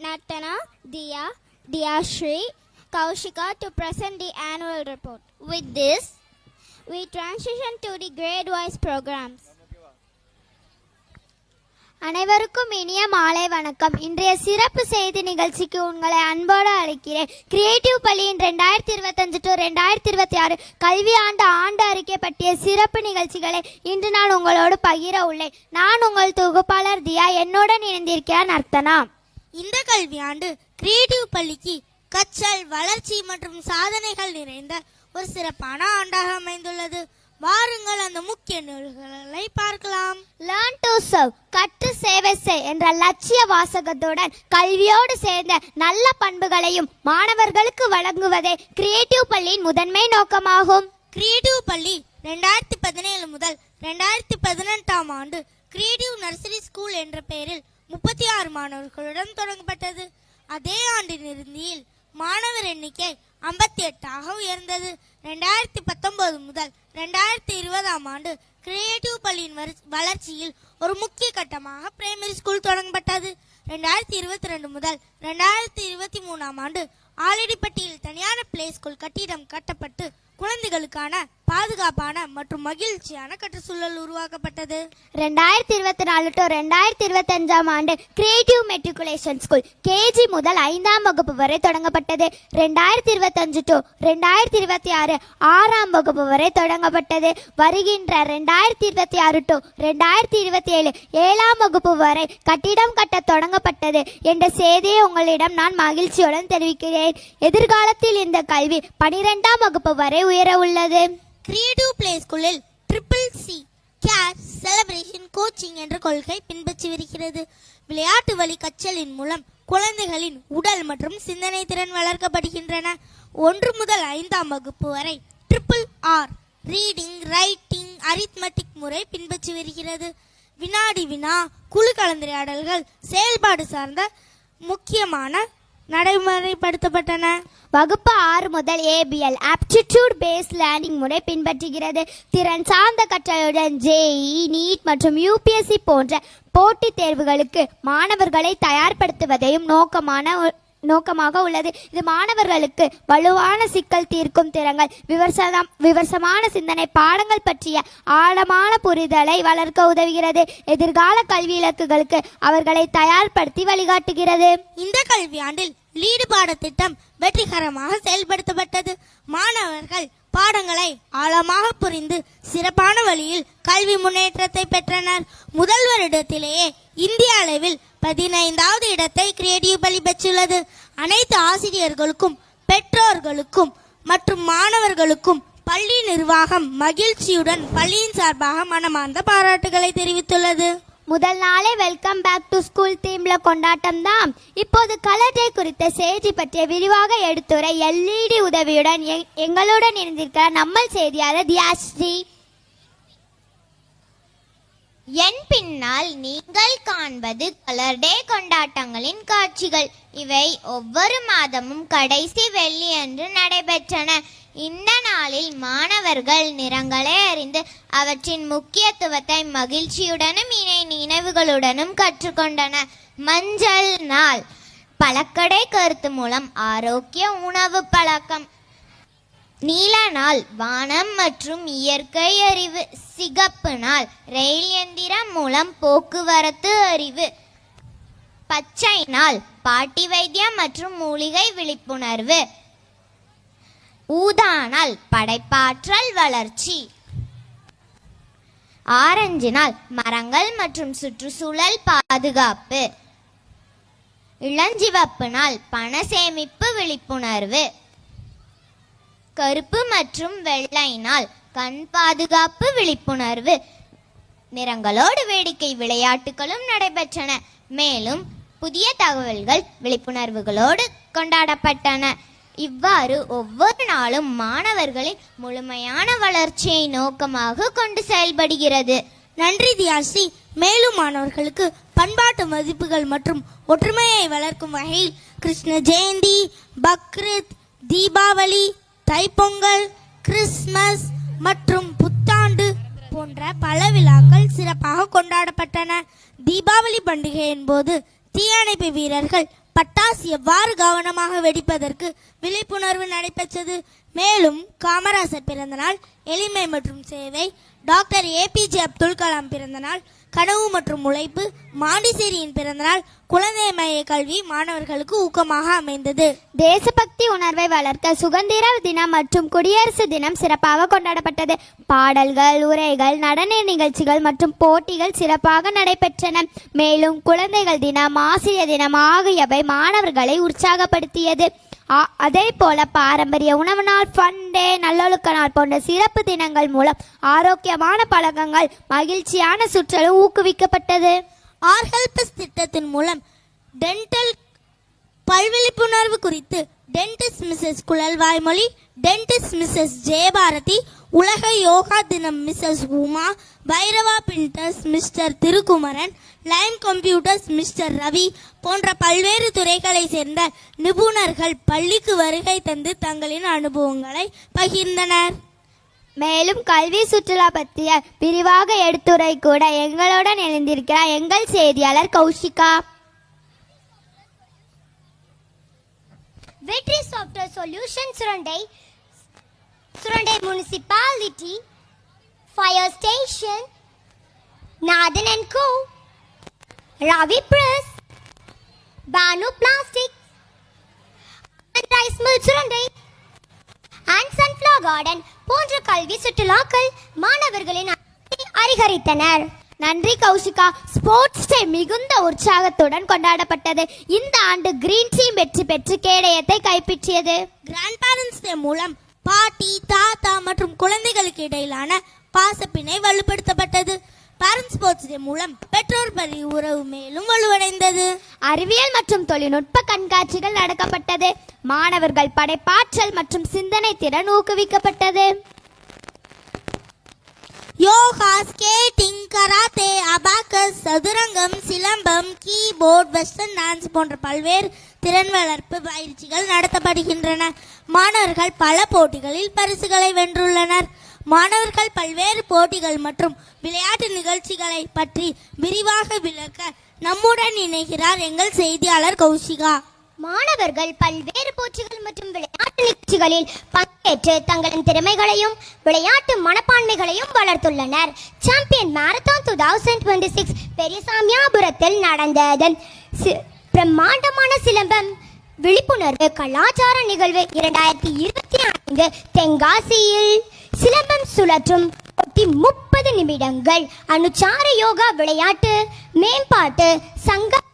Nartana, Diya, Diyashri, Kaushika to present the annual report. With this, we transition to the grade-wise programs. அனைவருக்கும் இனிய மாலை வணக்கம். இன்றைய சிறப்பு செய்தி நிகழ்ச்சிக்கு உங்களை அன்போடு அழைக்கிறேன். கிரியேட்டிவ் பள்ளியின் 2025 to 2026 கல்வி ஆண்டு அறிக்கை பற்றிய சிறப்பு நிகழ்ச்சிகளை இன்று நான் உங்களோடு பகிர உள்ளேன். நான் உங்கள் தொகுப்பாளர் தியா. என்னுடன் இணைந்திருக்கிறார் நர்த்தனா. இந்த கல்வியாண்டு கிரியேட்டிவ் பள்ளிக்கு கற்றல், வளர்ச்சி மற்றும் சாதனைகள் நிறைந்த ஒரு சிறப்பான ஆண்டாக அமைந்துள்ளது. வாருங்கள் அந்த முக்கிய நிகழ்வுகளை பார்க்கலாம். லேர்ன் டு சர்வ், கற்று சேவை செய் என்ற லட்சிய வாசகத்துடன் கல்வியோடு சேர்ந்த நல்ல பண்புகளையும் மாணவர்களுக்கு வழங்குவதே கிரியேட்டிவ் பள்ளியின் முதன்மை நோக்கமாகும். கிரியேட்டிவ் பள்ளி 2017 முதல் 2018 ஆண்டு கிரியேட்டிவ் நர்சரி ஸ்கூல் என்ற பெயரில் 36 மாணவர்களுடன் தொடங்கப்பட்டது. அதே ஆண்டின் இறுதியில் மாணவர் எண்ணிக்கை 58 உயர்ந்தது. 2019 முதல் 2020 ஆண்டு கிரியேட்டிவ் பள்ளியின் வளர்ச்சியில் ஒரு முக்கிய கட்டமாக பிரைமரி ஸ்கூல் தொடங்கப்பட்டது. 2022 முதல் 2023 ஆண்டு ஆலடிப்பட்டியில் தனியார் பிளே ஸ்கூல் கட்டிடம் கட்டப்பட்டு குழந்தைகளுக்கான பாதுகாப்பான மற்றும் மகிழ்ச்சியான கற்றுச்சூழல் உருவாக்கப்பட்டது. 2024 to 2025 ஆண்டு கிரியேட்டிவ் மெட்ரிகுலேஷன் ஸ்கூல் கேஜி முதல் 5ஆம் வகுப்பு வரை தொடங்கப்பட்டது. 2025 to 2026 6ஆம் வகுப்பு வரை தொடங்கப்பட்டது. வருகின்ற 2026 to 2027 7ஆம் வகுப்பு வரை கட்டிடம் கட்ட தொடங்கப்பட்டது என்ற செய்தியை உங்களிடம் நான் மகிழ்ச்சியுடன் தெரிவிக்கிறேன். எதிர்காலத்தில் இந்த கல்வி 12ஆம் வகுப்பு வரை உயர உள்ளது. கிரியேட்டிவ் பிளே ஸ்கூலில் CCC கேர், செலிப்ரேஷன், கோச்சிங் என்ற கொள்கை பின்பற்றி வருகிறது. விளையாட்டு வழி கற்றலின் மூலம் குழந்தைகளின் உடல் மற்றும் சிந்தனை திறன் வளர்க்கப்படுகின்றன. 1 முதல் 5ஆம் வகுப்பு வரை RRR ரீடிங், ரைட்டிங், அரித்மெட்டிக் முறை பின்பற்றி வருகிறது. வினாடி வினா, குழு கலந்துரையாடல்கள் செயல்பாடு சார்ந்த முக்கியமான நடைமுறைப்படுத்தப்பட்டன. வகுப்பு 6 முதல் ABL ஆப்டிடியூட் பேஸ்ட் லேர்னிங் முறை பின்பற்றுகிறது. திறன் சார்ந்த கற்றலுடன் JEE, நீட் மற்றும் UPSC போன்ற போட்டித் தேர்வுகளுக்கு மாணவர்களை தயார்படுத்துவதையும் நோக்கமாக உள்ளது. இது மாணவர்களுக்கு வலுவான சிக்கல் தீர்க்கும் திறன்கள், விவரமான சிந்தனை, பாடங்கள் பற்றிய ஆழமான புரிதலை வளர்க்க உதவுகிறது. எதிர்கால கல்வி இலக்குகளுக்கு அவர்களை தயார்படுத்தி வழிகாட்டுகிறது. இந்த கல்வியாண்டில் லீடு பாடத்திட்டம் வெற்றிகரமாக செயல்படுத்தப்பட்டது. மாணவர்கள் பாடங்களை ஆழமாக புரிந்து சிறப்பான வழியில் கல்வி முன்னேற்றத்தை பெற்றனர். முதல் வருடத்திலேயே இந்திய அளவில் 15வது இடத்தை கிரியேட்டிவ் பள்ளி பெற்றுள்ளது. அனைத்து ஆசிரியர்களுக்கும், பெற்றோர்களுக்கும் மற்றும் மாணவர்களுக்கும் பள்ளி நிர்வாகம் மகிழ்ச்சியுடன் பள்ளியின் சார்பாக மனமார்ந்த பாராட்டுகளை தெரிவித்துள்ளது. முதல் நாளே வெல்கம் பேக் டு ஸ்கூல் தீம்ல கொண்டாட்டம் தான். இப்போது கலர் டே குறித்த செய்தி பற்றிய விரிவாக எடுத்துரை LED உதவியுடன் எங்களுடன் இணைந்திருக்கிறார் நம்ம செய்தியாளர் தியாஸ்ரீ. என் பின்னால் நீங்கள் காண்பது கலர் டே கொண்டாட்டங்களின் காட்சிகள். இவை ஒவ்வொரு மாதமும் கடைசி வெள்ளியன்று நடைபெற்றன. இந்த நாளில் மாணவர்கள் நிறங்களை அறிந்து அவற்றின் முக்கியத்துவத்தை மகிழ்ச்சியுடனும் நினைவுகளுடனும் கற்றுக்கொண்டனர். மஞ்சள் நாள் பழக்கடை கருத்து மூலம் ஆரோக்கிய உணவு பழக்கம். நீல நாள் வானம் மற்றும் இயற்கை அறிவு. சிகப்பு நாள் ரயில் எந்திரம் மூலம் போக்குவரத்து அறிவு. பச்சை நாள் பாட்டி வைத்தியம் மற்றும் மூலிகை விழிப்புணர்வு. ஊதா நாள் படைப்பாற்றல் வளர்ச்சி. ஆரஞ்சு நாள் மரங்கள் மற்றும் சுற்றுச்சூழல் பாதுகாப்பு. இளஞ்சிவப்பு நாள் பண சேமிப்பு விழிப்புணர்வு. கருப்பு மற்றும் வெள்ளை நாள் கண் பாதுகாப்பு விழிப்புணர்வு. நிறங்களோடு வேடிக்கை விளையாட்டுகளும் நடைபெற்றன. மேலும் புதிய தகவல்கள் விழிப்புணர்வுகளோடு கொண்டாடப்பட்டன. இவ்வாறு ஒவ்வொரு நாளும் மாணவர்களின் முழுமையான வளர்ச்சியை நோக்கமாக கொண்டு செயல்படுகிறது. நன்றி தியாஸ்ரீ. மேலும் மாணவர்களுக்கு பண்பாட்டு மதிப்புகள் மற்றும் ஒற்றுமையை வளர்க்கும் வகையில் கிருஷ்ண ஜெயந்தி, பக்ரீத், தீபாவளி, தைப்பொங்கல், கிறிஸ்துமஸ் மற்றும் புத்தாண்டு போன்ற பல விழாக்கள் சிறப்பாக கொண்டாடப்பட்டன. தீபாவளி பண்டிகையின் போது தீயணைப்பு வீரர்கள் பட்டாசு எவ்வாறு கவனமாக வெடிப்பதற்கு விழிப்புணர்வு நடைபெற்றது. மேலும் காமராசர் பிறந்தநாள், எளிமை மற்றும் சேவை, டாக்டர் APJ அப்துல் கலாம் பிறந்தநாள், கனவு மற்றும் உழைப்பு, மாண்டிசேரியின் பிறந்தநாள், குழந்தை மைய கல்வி மாணவர்களுக்கு ஊக்கமாக அமைந்தது. தேசபக்தி உணர்வை வளர்க்க சுதந்திர தினம் மற்றும் குடியரசு தினம் சிறப்பாக கொண்டாடப்பட்டது. பாடல்கள், உரைகள், நடன நிகழ்ச்சிகள் மற்றும் போட்டிகள் சிறப்பாக நடைபெற்றன. மேலும் குழந்தைகள் தினம், ஆசிரியர் தினம் ஆகியவை மாணவர்களை உற்சாகப்படுத்தியது. அதே போல பாரம்பரிய உணவு நாள், ஃபன் டே, நல்லொழுக்க நாள் போன்ற சிறப்பு தினங்கள் மூலம் ஆரோக்கியமான பழக்கங்கள், மகிழ்ச்சியான சுற்றலும் ஊக்குவிக்கப்பட்டது. ஆர்ஹெல்பஸ் திட்டத்தின் மூலம் டென்டல் பல்விழிப்புணர்வு குறித்து டென்டிஸ்ட் மிஸ்ஸஸ் குழல் வாய்மொழி, டென்டிஸ்ட் மிஸ்ஸஸ் ஜெயபாரதி, உலக யோகா தினம் Mrs Uma, Bhairava printers Mister Thirukumaran, line computers Mister Ravi போன்ற பல்வேறு துறைகளை சேர்ந்த நிபுணர்கள் பள்ளிக்கு வருகை தந்து தங்களின் அனுபவங்களை பகிர்ந்தனர். மேலும் கல்வி சுற்றுலா பற்றிய விரிவாக எடுத்துரை கூட எங்களுடன் இணைந்திருக்கிறார் எங்கள் செய்தியாளர் Kaushika. Vetri software solution Surandai municipality, fire station, Nathan and co, Ravi press, Banu plastic, rice mill Surandai and sunflower garden போன்ற கல்வி சுற்றுலாக்கள் மாணவர்களின் அதிகரித்தனர். நன்றி கௌஷிகா. ஸ்போர்ட்ஸ் டே மிகுந்த உற்சாகத்துடன் கொண்டாடப்பட்டது. இந்த ஆண்டு கிரீன் டீம் வெற்றி பெற்று கேடயத்தை கைப்பற்றியது. கிராண்ட் பேரண்ட்ஸ் டே மூலம் பாட்டி, தாத்தா மற்றும் குழந்தைகளுக்கு இடையிலான பாசப்பிணை வலுப்படுத்தப்பட்டது. பேரண்ட்ஸ் ஸ்போர்ட்ஸ் டே மூலம் பெற்றோர் பள்ளி உறவு மேலும் வலுவடைந்தது. அறிவியல் மற்றும் தொழில்நுட்ப கண்காட்சிகள் நடக்கப்பட்டது. மாணவர்கள் படைப்பாற்றல் மற்றும் சிந்தனை திறன் ஊக்குவிக்கப்பட்டது. யோகா, ஸ்கேட்டிங், கராத்தே, அபாக்கஸ், சதுரங்கம், சிலம்பம், கீபோர்ட், வெஸ்டர்ன் டான்ஸ் போன்ற பல்வேறு திறன் வளர்ப்பு பயிற்சிகள் நடத்தப்படுகின்றன. மாணவர்கள் பல போட்டிகளில் பரிசுகளை வென்றுள்ளனர். மாணவர்கள் பல்வேறு போட்டிகள் மற்றும் விளையாட்டு நிகழ்ச்சிகளை பற்றி விரிவாக விளக்க நம்முடன் இணைகிறார் எங்கள் செய்தியாளர் கௌஷிகா. மாணவர்கள் பல்வேறு போட்டிகள் மற்றும் விளையாட்டு நிகழ்ச்சிகளில் பங்கேற்று தங்களின் திறமைகளையும் விளையாட்டு மனப்பான்மைகளையும் வளர்த்துள்ளனர். சாம்பியன் மாரத்தான் 2026 பெரியசாமியாபுரத்தில் நடந்தது. பிரம்மாண்டமான சிலம்பம் விழிப்புணர்வு கலாச்சார நிகழ்வு 2025 தென்காசியில் சிலம்பம் சுழற்றும் போட்டி 30 நிமிடங்கள் அனுச்சார யோகா விளையாட்டு மேம்பாட்டு சங்கம்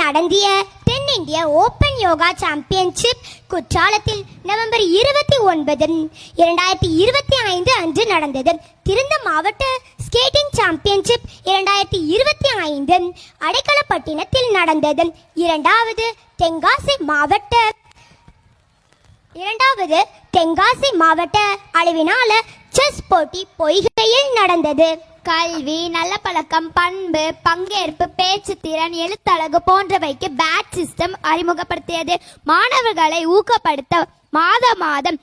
நடத்திய தென்னிந்திய ஓபன் யோகா சாம்பியன்ஷிப் குற்றாலத்தில் நவம்பர் 29, 2025 அன்று நடந்தது. திருந்த மாவட்ட ஸ்கேட்டிங் சாம்பியன்ஷிப் 2025 அடைக்கலப்பட்டினத்தில் நடந்தது. இரண்டாவது தென்காசி மாவட்ட அளவிலான செஸ் போட்டி பொய்கையில் நடந்தது. கல்வி, நல்ல பழக்கம், பண்பு, பங்கேற்பு, பேச்சு திறன், எழுத்தழகு போன்றவைக்கு பேட்ச் சிஸ்டம் அறிமுகப்படுத்தியது. மாணவர்களை ஊக்கப்படுத்த மாதம்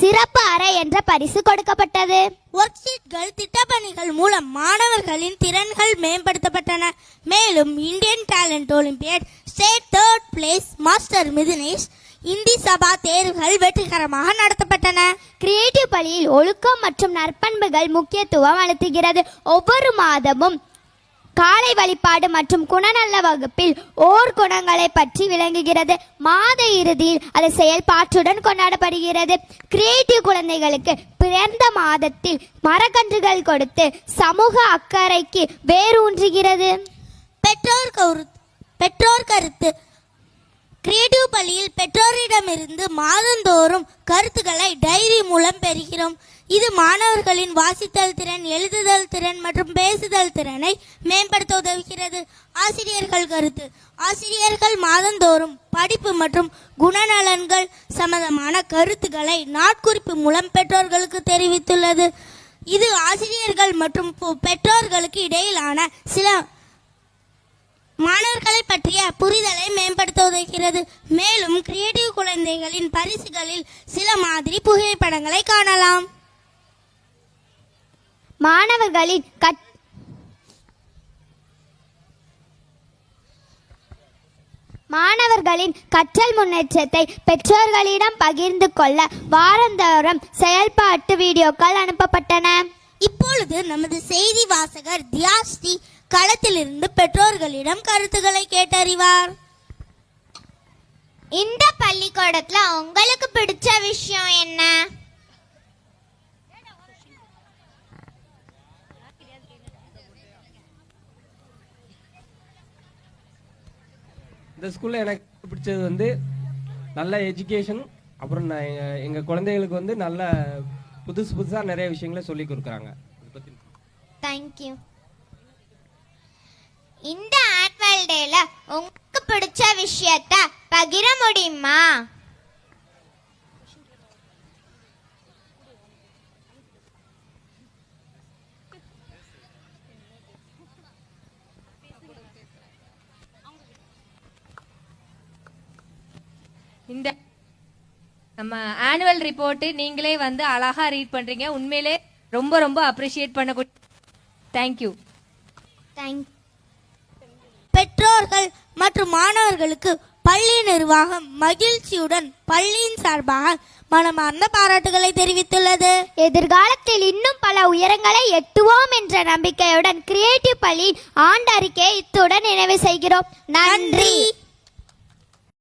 சிறப்பு அறை என்ற பரிசு கொடுக்கப்பட்டது. ஒர்க் ஷீட்கள், திட்டப்பணிகள் மூலம் மாணவர்களின் திறன்கள் மேம்படுத்தப்பட்டன. மேலும் Indian talent olympiad, state 3rd place master Mithunesh, Hindi Sabha தேர்வுகள் வெற்றிகரமாக நடத்தப்பட்டன. கிரியேட்டிவ் பள்ளியில் ஒழுக்கம் மற்றும் நற்பண்புகள் முக்கியத்துவம் அளித்துகிறது. ஒவ்வொரு மாதமும் காலை வழிபாடு மற்றும் குணநல வகுப்பில் குணங்களை பற்றி விளங்குகிறது. மாத இறுதியில் அது செயல்பாட்டுடன் கொண்டாடப்படுகிறது. கிரியேட்டிவ் குழந்தைகளுக்கு பிறந்த மாதத்தில் மரக்கன்றுகள் கொடுத்து சமூக அக்கறைக்கு வேரூன்றுகிறது. பெற்றோர் கருத்து. கிரியேட்டிவ் பள்ளியில் பெற்றோரிடமிருந்து மாதந்தோறும் கருத்துக்களை டைரி மூலம் பெறுகிறோம். இது மாணவர்களின் வாசித்தல் திறன், எழுதுதல் திறன் மற்றும் பேசுதல் திறனை மேம்படுத்த உதவுகிறது. ஆசிரியர்கள் கருத்து. ஆசிரியர்கள் மாதந்தோறும் படிப்பு மற்றும் குணநலன்கள் சம்பந்தமான கருத்துக்களை நாட்குறிப்பு மூலம் பெற்றோர்களுக்கு தெரிவித்துள்ளது. இது ஆசிரியர்கள் மற்றும் பெற்றோர்களுக்கு இடையிலான சில மாணவர்களை பற்றிய புரிதலை மேம்படுத்த உதவுகிறது. மேலும் கிரியேட்டிவ் குழந்தைகளின் பரிசுகளில் சில மாதிரி புகைப்படங்களை காணலாம். மாணவர்களின் கற்றல் முன்னேற்றத்தை பெற்றோர்களிடம் பகிர்ந்து கொள்ள வாரந்தோறும் செயல்பாட்டு வீடியோக்கள் அனுப்பப்பட்டன. இப்பொழுது நமது செய்தி வாசகர் தியாஸ்ரீ களத்திலிருந்து பெற்றோர்களிடம் கருத்துக்களை கேட்டறிவார். இந்த பள்ளிக்கூடத்துல உங்களுக்கு பிடிச்ச விஷயம் என்ன? இந்த ஸ்கூலில் எனக்கு பிடிச்சது வந்து நல்ல எஜுகேஷன், அப்புறம் எங்கள் குழந்தைகளுக்கு வந்து நல்ல புதுசாக நிறைய விஷயங்களை சொல்லி கொடுக்குறாங்க. தேங்க்யூ. இந்த ஆனுவல் டேல உங்களுக்கு பிடிச்ச விஷயத்த பகிர முடியுமா? இந்த நம்ம ஆனுவல் ரிப்போர்ட் நீங்களே வந்து அழகா ரீட் பண்றீங்க. உண்மையிலே ரொம்ப ரொம்ப அப்ரிஷியேட் பண்ணக்கூடிய. தேங்க்யூ. பெற்றோர்கள் மற்றும் மாணவர்களுக்கு பள்ளி நிர்வாகம் மகிழ்ச்சியுடன் பள்ளியின் சார்பாக மனமார்ந்த பாராட்டுகளை தெரிவித்துள்ளது. எதிர்காலத்தில் இன்னும் பல உயரங்களை எட்டுவோம் என்ற நம்பிக்கையுடன் கிரியேட்டிவ் பள்ளியின் ஆண்டு அறிக்கையை இத்துடன் நிறைவு செய்கிறோம். நன்றி.